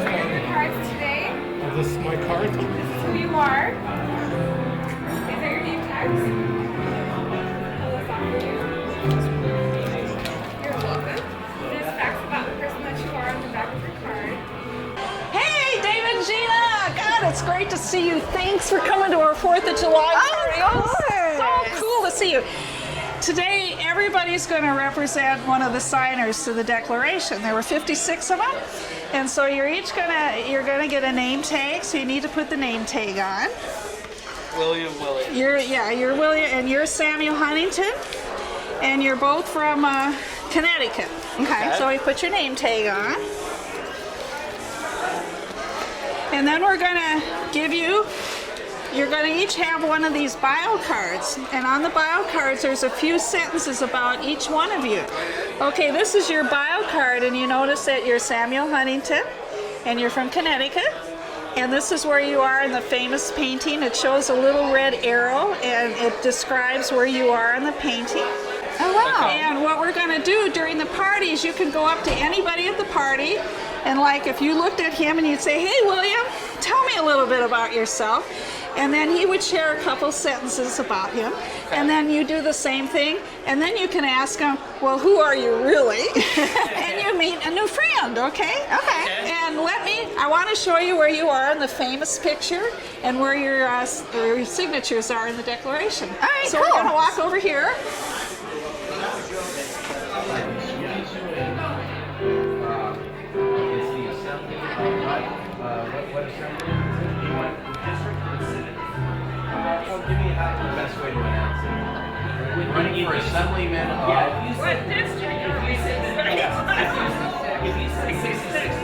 your cards today. Oh, this is my card? This is who you are. These are your name tags. Pull this off for you. You're welcome. This facts about the person that you are on the back of your card. Hey, David and Gina! God, it's great to see you. Thanks for coming to our 4th of July party. Of course. So cool to see you. Today, everybody's going to represent one of the signers to the Declaration. There were 56 of them, and so you're gonna get a name tag. So you need to put the name tag on. William. You're William, and you're Samuel Huntington, and you're both from Connecticut. Okay, so we put your name tag on, and then we're gonna give you. You're going to each have one of these bio cards, and on the bio cards there's a few sentences about each one of you. Okay, this is your bio card, and you notice that you're Samuel Huntington and you're from Connecticut, and this is where you are in the famous painting. It shows a little red arrow and it describes where you are in the painting. Oh, wow. And what we're going to do during the party is you can go up to anybody at the party, and like if you looked at him and you'd say, "Hey William, tell me a little bit about yourself," and then he would share a couple sentences about him, and then you do the same thing, and then you can ask him, "Well, who are you really?" And you meet a new friend, okay? Okay. And I want to show you where you are in the famous picture and where your signatures are in the Declaration. All right, so cool. we're going to walk over here. Give me the best way to announce it. Running for assemblyman of... What district?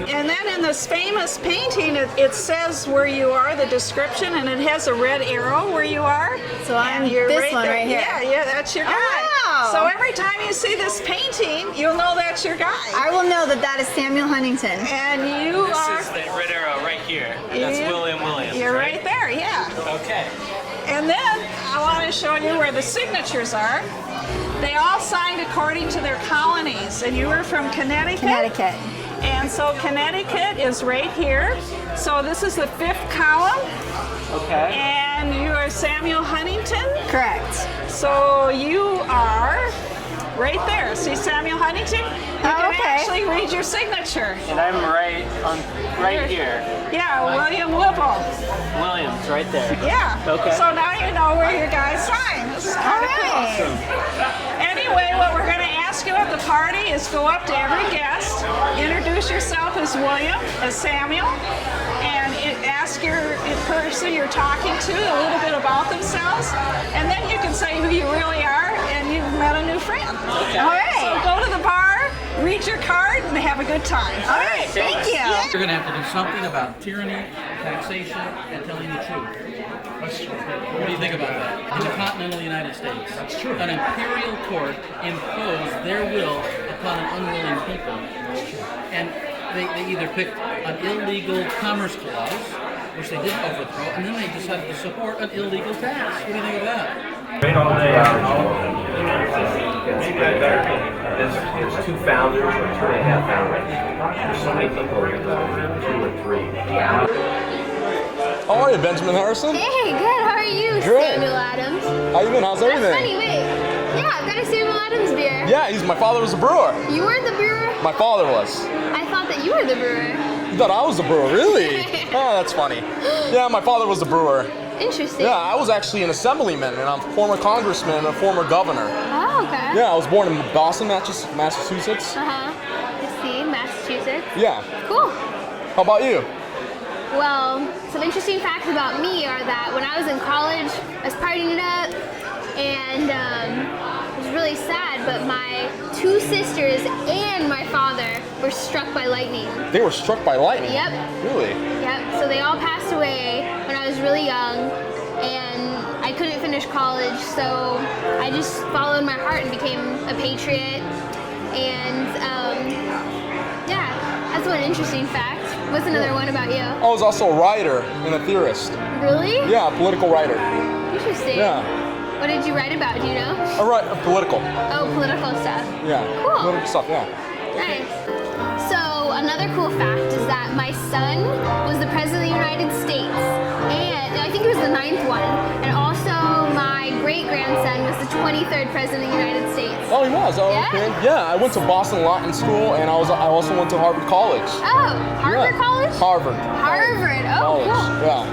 And then in this famous painting, it says where you are, the description, and it has a red arrow where you are. So I'm and you're this one there. right here. Yeah, that's your guy. Oh. So every time you see this painting, you'll know that's your guy. I will know that is Samuel Huntington. And you This are... is the red arrow right here. That's William Williams. You're right there, yeah. Okay. And then I want to show you where the signatures are. They all signed according to their colonies, and you were from Connecticut. Connecticut. And so Connecticut is right here. So this is the 5th column. Okay. And you are Samuel Huntington. Correct. So you are right there. See Samuel Huntington? You can actually read your signature. And I'm right here. Yeah, William Whipple. Williams, right there. Yeah. Okay. So now you know where your guys sign. This is kind of cool. Awesome. Anyway, what we're going to ask you at the party is go up to every guest, introduce yourself as William, as Samuel, and ask your person you're talking to a little bit about themselves, and then you can say who you really are, and you've met a new friend. Okay. All right. So go to the bar, read your card, and have a good time. All right. Thank you. You're going to have to do something about tyranny, taxation, and telling the truth. That's true. What do you think about that? In the continental United States, That's true. an imperial court imposed their will upon an unwilling people. And they either picked an illegal commerce clause, which they didn't overthrow, and then they decided to support an illegal tax. What do you think of that? There's 2 founders or 2.5 founders. There's so many people, 2 or 3. How are you, Benjamin Harrison? Hey, good. How are you, Great. Samuel Adams? How you been? How's everything? That's funny. Wait. Yeah, I've got a Samuel Adams beer. Yeah, my father was a brewer. You were the brewer? My father was. I thought that you were the brewer. You thought I was the brewer, really? Oh, that's funny. Yeah, my father was the brewer. Interesting. Yeah, I was actually an assemblyman, and I'm a former congressman and a former governor. Oh, okay. Yeah, I was born in Boston, Massachusetts. Uh-huh. I see. Massachusetts. Yeah. Cool. How about you? Well, some interesting facts about me are that when I was in college, I was partying it up, and it was really sad, but my 2 sisters and my father were struck by lightning. They were struck by lightning? Yep. Really? Yep, so they all passed away when I was really young, and I couldn't finish college, so I just followed my heart and became a patriot, and yeah, that's one interesting fact. What's another one about you? I was also a writer and a theorist. Really? Yeah, a political writer. Interesting. Yeah. What did you write about, do you know? Political. Oh, political stuff. Yeah. Cool. Political stuff, yeah. Nice. So another cool fact is that my son was the President of the United States, and I think he was the 9th one, and also my great-grandson was the 23rd President of the United States. Oh, he was? Oh, Yeah. okay. Yeah, I went to Boston Latin School, and I also went to Harvard College. Oh, Harvard Yeah. College? Harvard. Harvard, oh, College. cool. Yeah.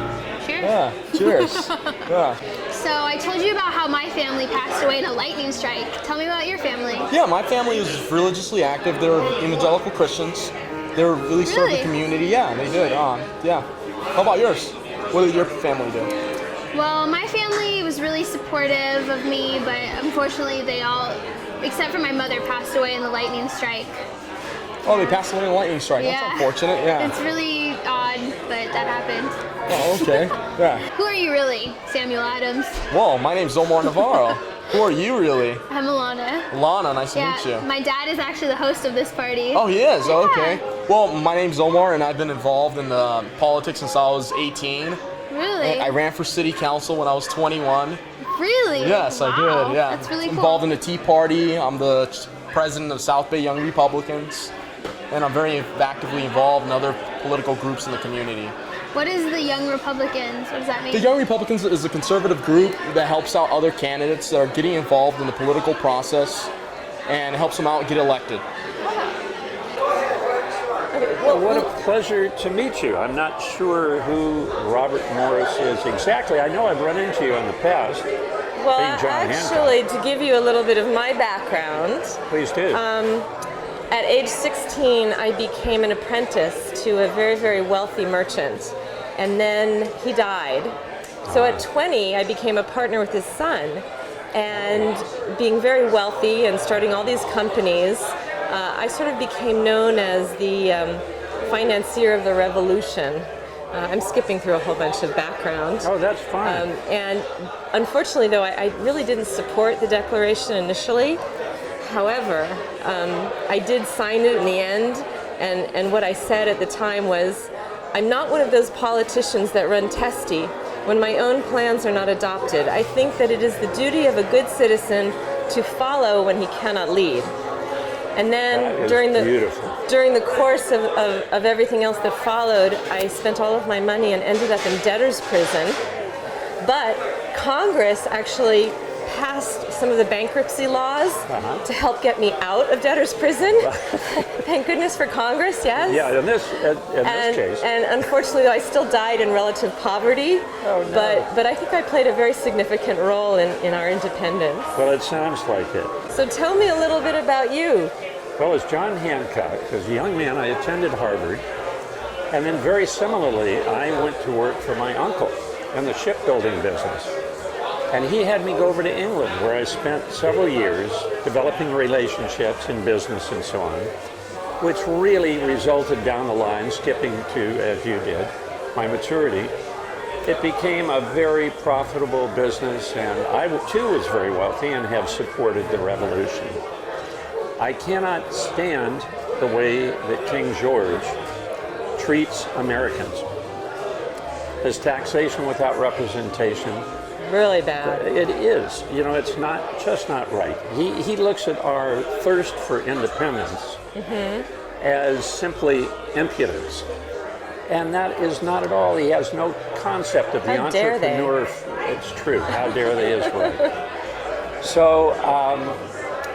Cheers. Yeah. Cheers. Yeah. So I told you about how my family passed away in a lightning strike. Tell me about your family. Yeah, my family was religiously active. They were evangelical Christians. They were really served the Really? community. Yeah, they did. Yeah. How about yours? What did your family do? Well, my family was really supportive of me, but unfortunately they all, except for my mother, passed away in the lightning strike. Oh, they passed away in a lightning strike. Yeah. That's unfortunate. Yeah. It's really odd, but that happened. Oh, okay. Yeah. Who are you really, Samuel Adams? Whoa, my name's Omar Navarro. Who are you really? I'm Alana. Lana, nice to meet you. Yeah, my dad is actually the host of this party. Oh, he is? Yeah. Oh, okay. Well, my name's Omar, and I've been involved in politics since I was 18. Really? I ran for city council when I was 21. Really? Yes, I Wow, did, yeah. That's really cool. Involved in the Tea Party. I'm the president of South Bay Young Republicans. And I'm very actively involved in other political groups in the community. What is the Young Republicans? What does that mean? The Young Republicans is a conservative group that helps out other candidates that are getting involved in the political process and helps them out get elected. Well, what a pleasure to meet you. I'm not sure who Robert Morris is exactly. I know I've run into you in the past. Well, being John actually, to give you a little bit of my background, Please do. at age 16, I became an apprentice to a very, very wealthy merchant, and then he died. So at 20, I became a partner with his son, and being very wealthy and starting all these companies, I sort of became known as the financier of the revolution. I'm skipping through a whole bunch of background. Oh, that's fine. And unfortunately, though, I really didn't support the Declaration initially. However, I did sign it in the end, and what I said at the time was, I'm not one of those politicians that run testy when my own plans are not adopted. I think that it is the duty of a good citizen to follow when he cannot lead. And then during the course of everything else that followed, I spent all of my money and ended up in debtor's prison. But Congress actually passed some of the bankruptcy laws to help get me out of debtor's prison. Thank goodness for Congress, yes. Yeah, in this case. And unfortunately, I still died in relative poverty. Oh, no. But I think I played a very significant role in our independence. Well, it sounds like it. So tell me a little bit about you. Well, as John Hancock, as a young man, I attended Harvard. And then very similarly, I went to work for my uncle in the shipbuilding business. And he had me go over to England, where I spent several years developing relationships in business and so on, which really resulted down the line, skipping to, as you did, my maturity. It became a very profitable business, and I too was very wealthy and have supported the revolution. I cannot stand the way that King George treats Americans. His taxation without representation. Really bad. It is. You know, it's just not right. He looks at our thirst for independence as simply impudence. And that is not at all. He has no concept of the How dare they? entrepreneur. It's true. How dare they is right. So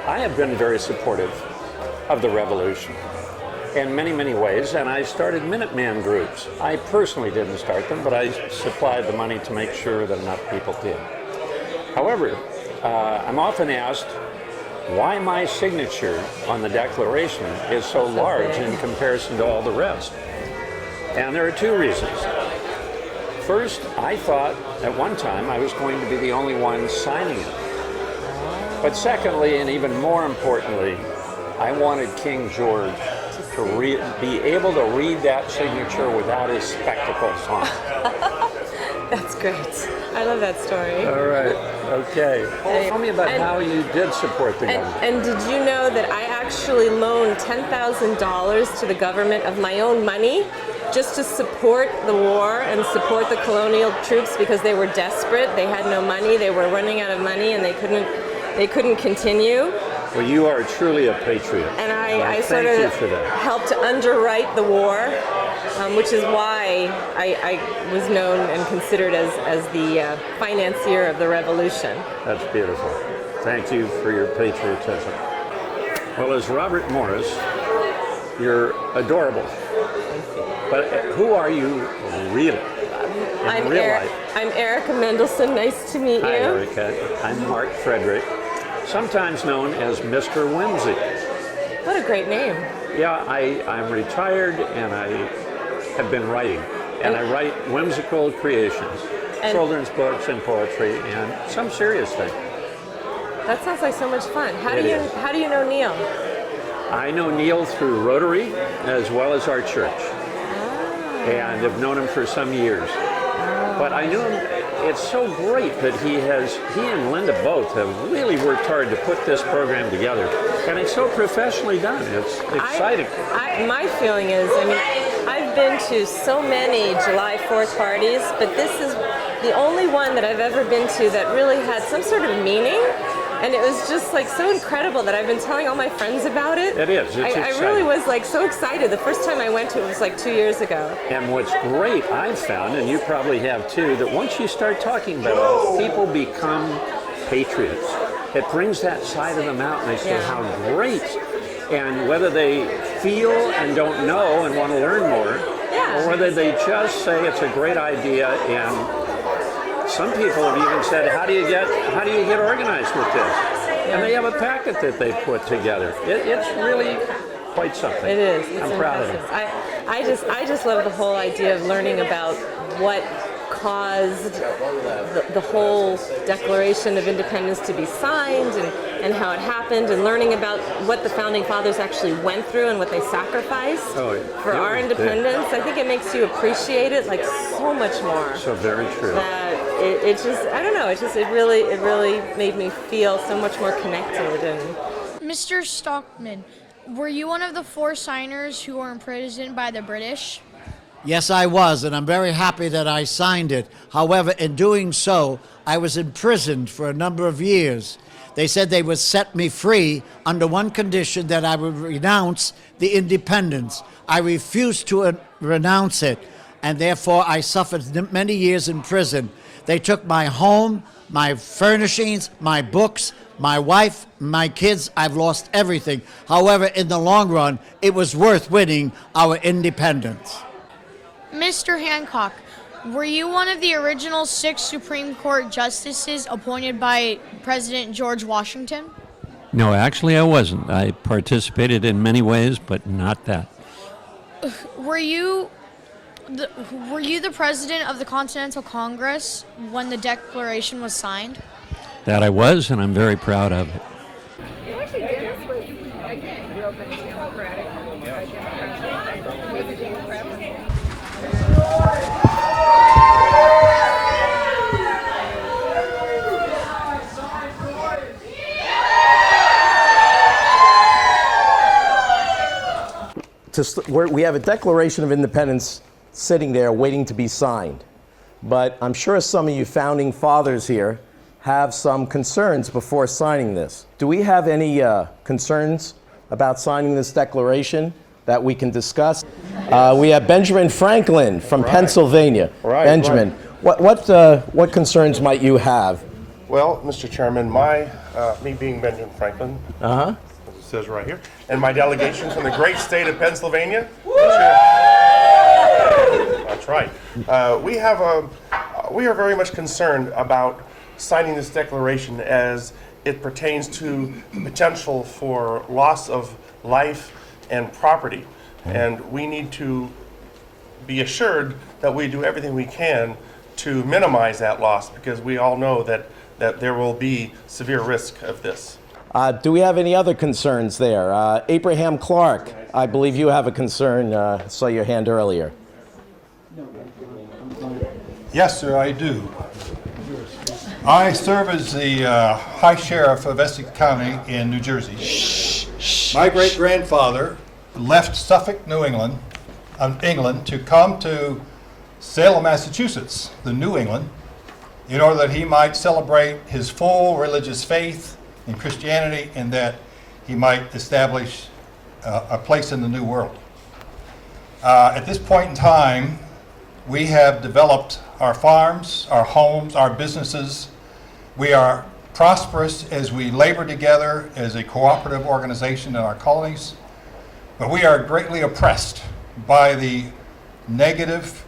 I have been very supportive of the revolution in many, many ways, and I started Minuteman groups. I personally didn't start them, but I supplied the money to make sure that enough people did. However, I'm often asked why my signature on the Declaration is so large in comparison to all the rest. And there are two reasons. First, I thought at one time I was going to be the only one signing it. But secondly, and even more importantly, I wanted King George to be able to read that signature without his spectacles on. That's great. I love that story. All right. Okay. Tell me about how you did support the government. And did you know that I actually loaned $10,000 to the government of my own money just to support the war and support the colonial troops because they were desperate. They had no money. They were running out of money and they couldn't continue. Well, you are truly a patriot. And I sort of helped to underwrite the war which is why I was known and considered as the financier of the revolution. That's beautiful. Thank you for your patriotism. Well, as Robert Morris, you're adorable. But who are you really in real life? I'm Erica Mendelson. Nice to meet Hi, you. Erica. I'm Mark Frederick, sometimes known as Mr. Whimsy. What a great name. Yeah, I'm retired and I have been writing. And I write whimsical creations, children's books and poetry, and some serious things. That sounds like so much fun. How do you know Neil? I know Neil through Rotary as well as our church. And have known him for some years. But I knew him, it's so great that he and Linda both have really worked hard to put this program together. And it's so professionally done. It's exciting. My feeling is, I've been to so many July 4th parties, but this is the only one that I've ever been to that really had some sort of meaning. And it was just like so incredible that I've been telling all my friends about it. It is. It's I really was like so excited. The first time I went to it was like 2 years ago. And what's great, I've found, and you probably have too, that once you start talking about it, people become patriots. It brings that side of them out and they say how great. And whether they feel and don't know and want to learn more, or whether they just say it's a great idea. And some people have even said, how do you get organized with this? And they have a packet that they put together. It's really quite something. It is. I'm proud of it. I just love the whole idea of learning about what caused the whole Declaration of Independence to be signed and how it happened, and learning about what the Founding Fathers actually went through and what they sacrificed for our independence. I think it makes you appreciate it like so much more. So very true. That it just, I don't know, it really made me feel so much more connected. And Mr. Stockman, were you one of the 4 signers who were imprisoned by the British? Yes, I was, and I'm very happy that I signed it. However, in doing so, I was imprisoned for a number of years. They said they would set me free under one condition, that I would renounce the independence. I refused to renounce it, and therefore I suffered many years in prison. They took my home, my furnishings, my books, my wife, my kids. I've lost everything. However, in the long run, it was worth winning our independence. Mr. Hancock, were you one of the original 6 Supreme Court justices appointed by President George Washington? No, actually I wasn't. I participated in many ways, but not that. Were you the president of the Continental Congress when the Declaration was signed? That I was, and I'm very proud of it. Actually, Dennis was, again, grew up in a Democratic. We have a Declaration of Independence sitting there waiting to be signed. But I'm sure some of you founding fathers here have some concerns before signing this. Do we have any concerns about signing this declaration that we can discuss? We have Benjamin Franklin from Pennsylvania. Benjamin, what concerns might you have? Well, Mr. Chairman, me being Benjamin Franklin, as it says right here, and my delegation from the great state of Pennsylvania. That's right. We are very much concerned about signing this declaration as it pertains to the potential for loss of life and property. And we need to be assured that we do everything we can to minimize that loss, because we all know that there will be severe risk of this. Do we have any other concerns there? Abraham Clark, I believe you have a concern. Saw your hand earlier. Yes, sir, I do. I serve as the High Sheriff of Essex County in New Jersey. My great-grandfather left Suffolk, England, to come to Salem, Massachusetts, the New England, in order that he might celebrate his full religious faith in Christianity, and that he might establish a place in the New World. At this point in time, we have developed our farms, our homes, our businesses. We are prosperous as we labor together as a cooperative organization in our colonies, but we are greatly oppressed by the negative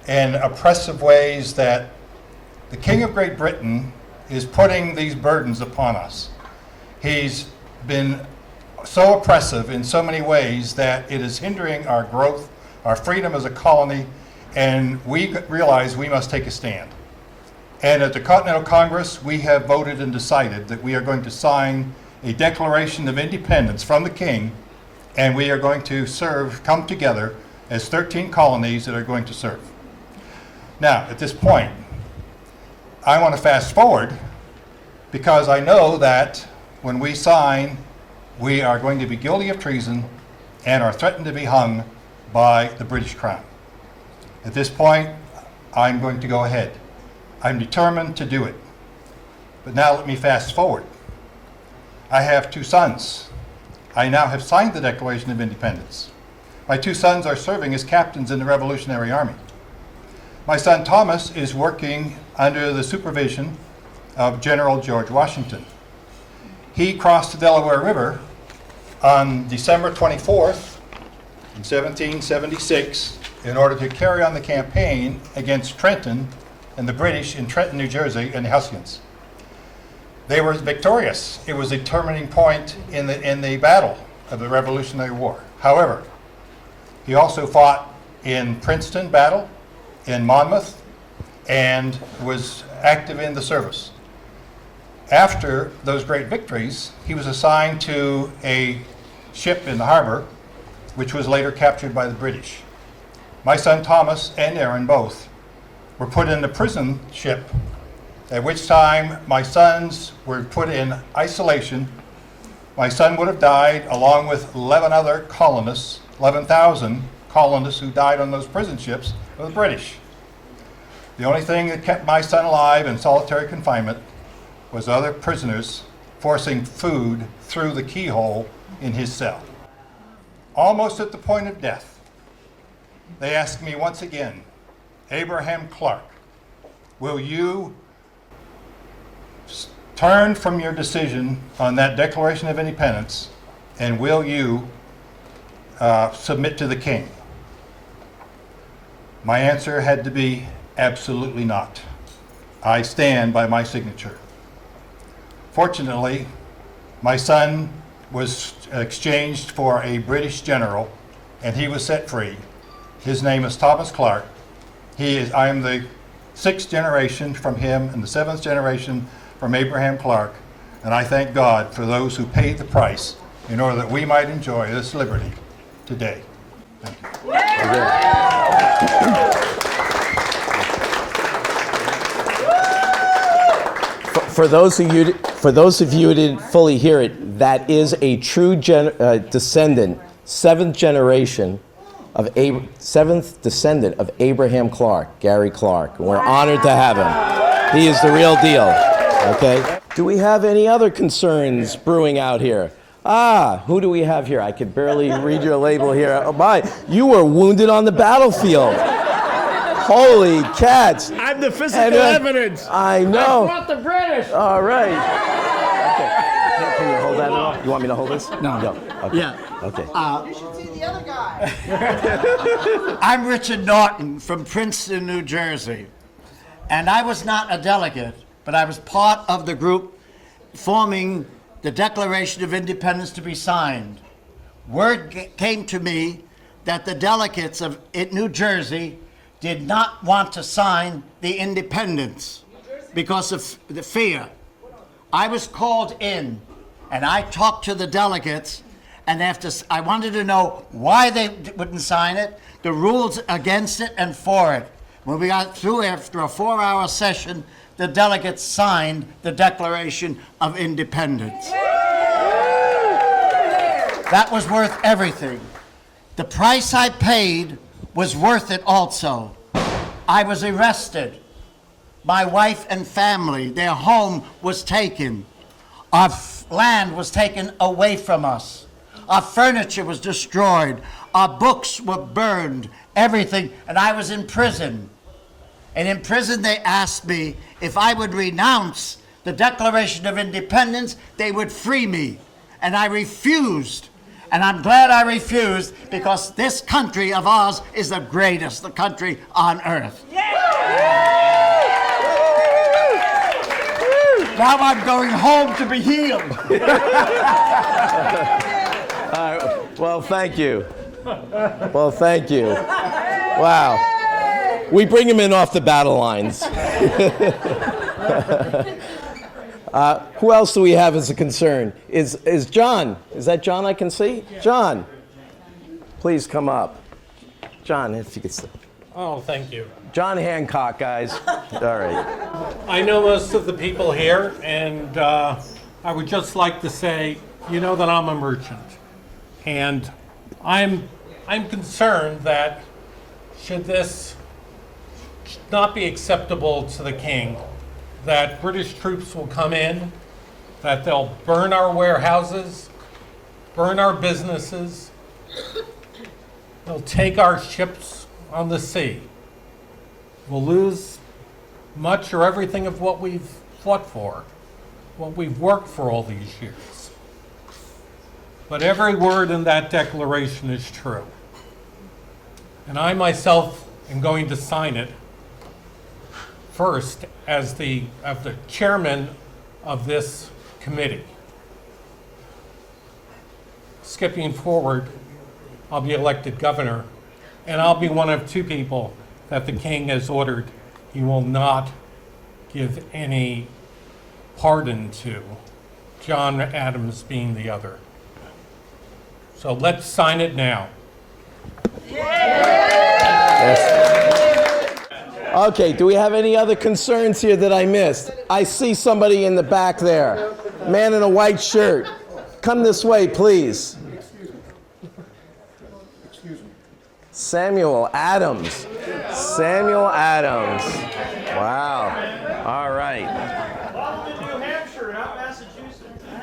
and oppressive ways that the King of Great Britain is putting these burdens upon us. He's been so oppressive in so many ways that it is hindering our growth, our freedom as a colony, and we realize we must take a stand. And at the Continental Congress, we have voted and decided that we are going to sign a Declaration of Independence from the King, and we are going to come together as 13 colonies that are going to serve. Now, at this point, I want to fast forward because I know that when we sign, we are going to be guilty of treason and are threatened to be hung by the British Crown. At this point, I'm going to go ahead. I'm determined to do it. But now let me fast forward. I have 2 sons. I now have signed the Declaration of Independence. My 2 sons are serving as captains in the Revolutionary Army. My son Thomas is working under the supervision of General George Washington. He crossed the Delaware River on December 24th in 1776 in order to carry on the campaign against Trenton and the British in Trenton, New Jersey, and the Hessians. They were victorious. It was a turning point in the battle of the Revolutionary War. However, he also fought in Princeton battle, in Monmouth, and was active in the service. After those great victories, he was assigned to a ship in the harbor, which was later captured by the British. My son Thomas and Aaron both were put in the prison ship, at which time my sons were put in isolation. My son would have died along with 11 other colonists, 11,000 colonists who died on those prison ships of the British. The only thing that kept my son alive in solitary confinement was other prisoners forcing food through the keyhole in his cell. Almost at the point of death, they asked me once again, Abraham Clark, will you turn from your decision on that Declaration of Independence, and will you submit to the King? My answer had to be absolutely not. I stand by my signature. Fortunately, my son was exchanged for a British general, and he was set free. His name is Thomas Clark. I am the 6th generation from him and the 7th generation from Abraham Clark, and I thank God for those who paid the price in order that we might enjoy this liberty today. Thank you. For those of you who didn't fully hear it, that is a true descendant, 7th descendant of Abraham Clark, Gary Clark. We're honored to have him. He is the real deal. Okay. Do we have any other concerns brewing out here? Who do we have here? I could barely read your label here. Oh my, you were wounded on the battlefield. Holy cats. I'm the physical evidence. I know. I fought the British. All right. Okay. Can you hold that at all? You want me to hold this? No. Okay. Yeah. Okay. You should see the other guy. I'm Richard Norton from Princeton, New Jersey. And I was not a delegate, but I was part of the group forming the Declaration of Independence to be signed. Word came to me that the delegates of New Jersey did not want to sign the independence because of the fear. I was called in, and I talked to the delegates, and I wanted to know why they wouldn't sign it, the rules against it and for it. When we got through after a 4-hour session, the delegates signed the Declaration of Independence. That was worth everything. The price I paid was worth it also. I was arrested. My wife and family, their home was taken. Our land was taken away from us. Our furniture was destroyed. Our books were burned. Everything. And I was in prison. And in prison, they asked me if I would renounce the Declaration of Independence, they would free me. And I refused. And I'm glad I refused, because this country of ours is the greatest country on earth. Now I'm going home to be healed. Well, thank you. Well, thank you. Wow. We bring him in off the battle lines. Who else do we have as a concern? Is John? Is that John I can see? John, please come up. John, if you could stay. Oh, thank you. John Hancock, guys. All right. I know most of the people here, and I would just like to say, you know that I'm a merchant, and I'm concerned that should this not be acceptable to the king, that British troops will come in, that they'll burn our warehouses, burn our businesses, they'll take our ships on the sea. We'll lose much or everything of what we've fought for, what we've worked for all these years. But every word in that declaration is true. And I myself am going to sign it first as the chairman of this committee. Skipping forward, I'll be elected governor, and I'll be one of two people that the king has ordered he will not give any pardon to, John Adams being the other. So let's sign it now. Okay, do we have any other concerns here that I missed? I see somebody in the back there. Man in a white shirt. Come this way, please. Samuel Adams. Samuel Adams. Wow. All right.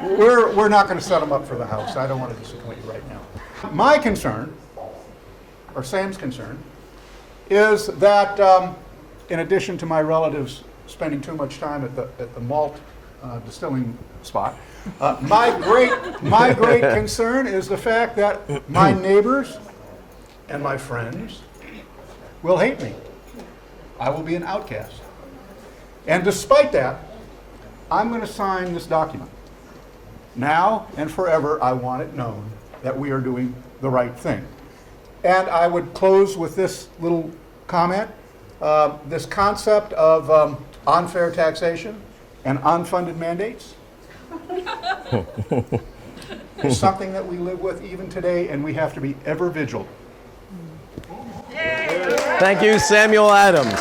We're not going to set them up for the House. I don't want to disappoint you right now. My concern, or Sam's concern, is that in addition to my relatives spending too much time at the malt distilling spot, my great concern is the fact that my neighbors and my friends will hate me. I will be an outcast. And despite that, I'm going to sign this document. Now and forever, I want it known that we are doing the right thing. And I would close with this little comment. This concept of unfair taxation and unfunded mandates is something that we live with even today, and we have to be ever vigilant. Thank you, Samuel Adams.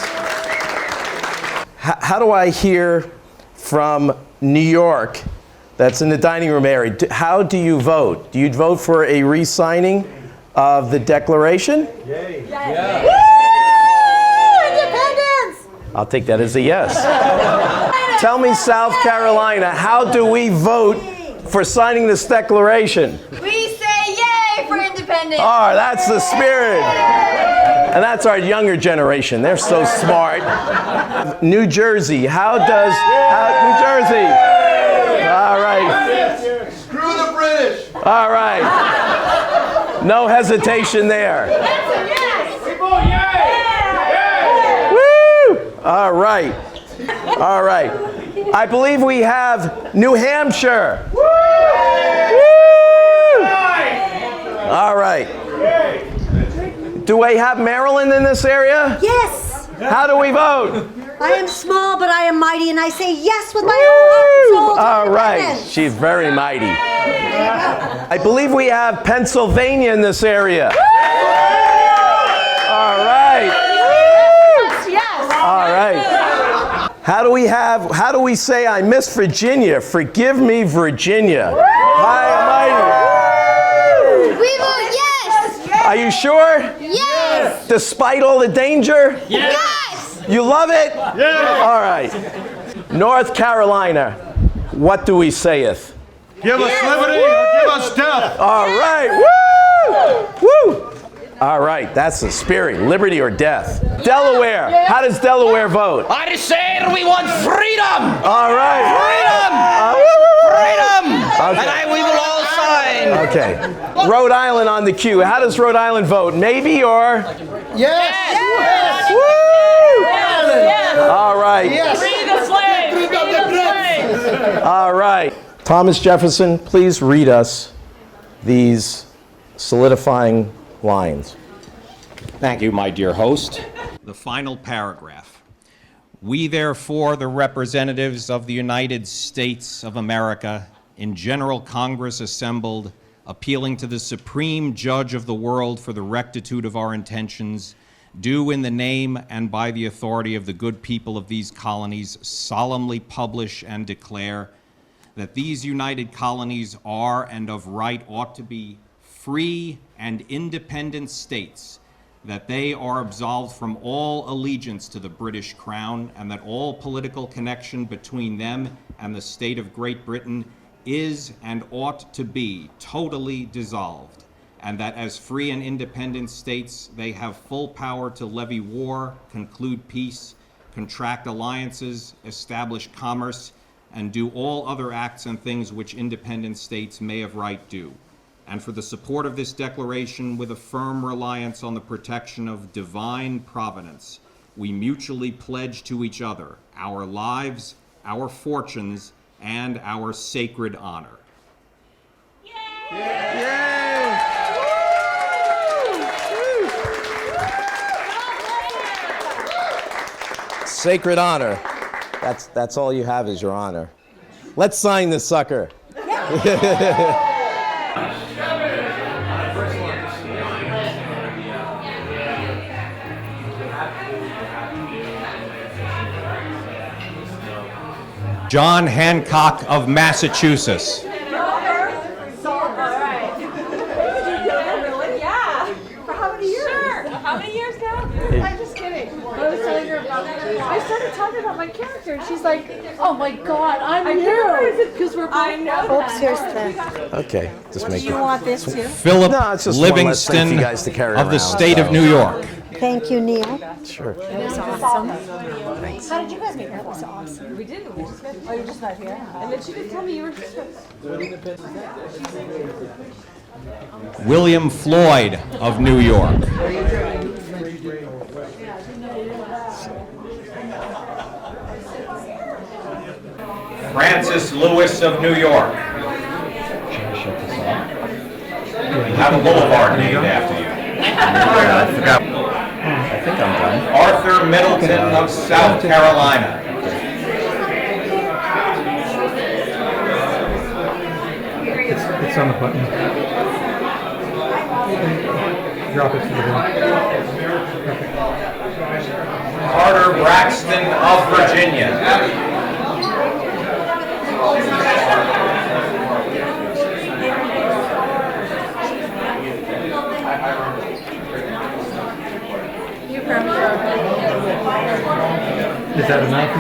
How do I hear from New York that's in the dining room area? How do you vote? Do you vote for a re-signing of the Declaration? Yay. Yeah. I'll take that as a yes. Tell me, South Carolina, how do we vote for signing this declaration? We say yay for independence. Oh, that's the spirit. And that's our younger generation. They're so smart. New Jersey, New Jersey. All right. Screw the British. All right. No hesitation there. All right. All right. I believe we have New Hampshire. Woo! All right. Do we have Maryland in this area? Yes. How do we vote? I am small, but I am mighty, and I say yes with my whole heart and soul. All right. She's very mighty. I believe we have Pennsylvania in this area. All right. All right. How do we say I miss Virginia? Forgive me, Virginia. High and mighty. We vote yes. Are you sure? Yes. Despite all the danger? Yes. You love it? Yeah. All right. North Carolina, what do we sayeth? Give us liberty or give us death. All right. Woo! Woo! All right, that's the spirit. Liberty or death. Delaware. How does Delaware vote? I say we want freedom. All right. Freedom. Okay. And we will all sign. Okay. Rhode Island on the queue. How does Rhode Island vote? Maybe or? Yes. Woo! All right. Free the slaves! Free the slaves! All right. Thomas Jefferson, please read us these solidifying lines. Thank you, my dear host. The final paragraph. We, therefore, the representatives of the United States of America, in General Congress assembled, appealing to the Supreme Judge of the world for the rectitude of our intentions, do in the name and by the authority of the good people of these colonies solemnly publish and declare that these united colonies are and of right ought to be free and independent states, that they are absolved from all allegiance to the British Crown, and that all political connection between them and the state of Great Britain is and ought to be totally dissolved, and that as free and independent states they have full power to levy war, conclude peace, contract alliances, establish commerce, and do all other acts and things which independent states may of right do. And for the support of this declaration, with a firm reliance on the protection of divine providence, we mutually pledge to each other our lives, our fortunes, and our sacred honor. Sacred honor. That's all you have is your honor. Let's sign this sucker. John Hancock of Massachusetts. Yeah. For how many years? Sure. How many years now? I'm just kidding. I was telling her about I started talking about my character, and she's like, "Oh my God, I'm you." Because we're both. I know that. Oops, here's the. Okay, just make Do you want this too? Philip No, it's just one less thing for Livingston you guys to carry of the around, state of so. New York. Thank you, Neil. Sure. It was awesome. How did you guys make that so awesome? We didn't. We just met. Oh, you're just not here. And then she didn't tell me you were just. William Floyd of New York. Francis Lewis of New York. We have a boulevard named after you. I forgot. I think I'm done. Arthur Middleton of South Carolina. It's on the button. Drop it to the ground. Carter Braxton of Virginia. Is that enough?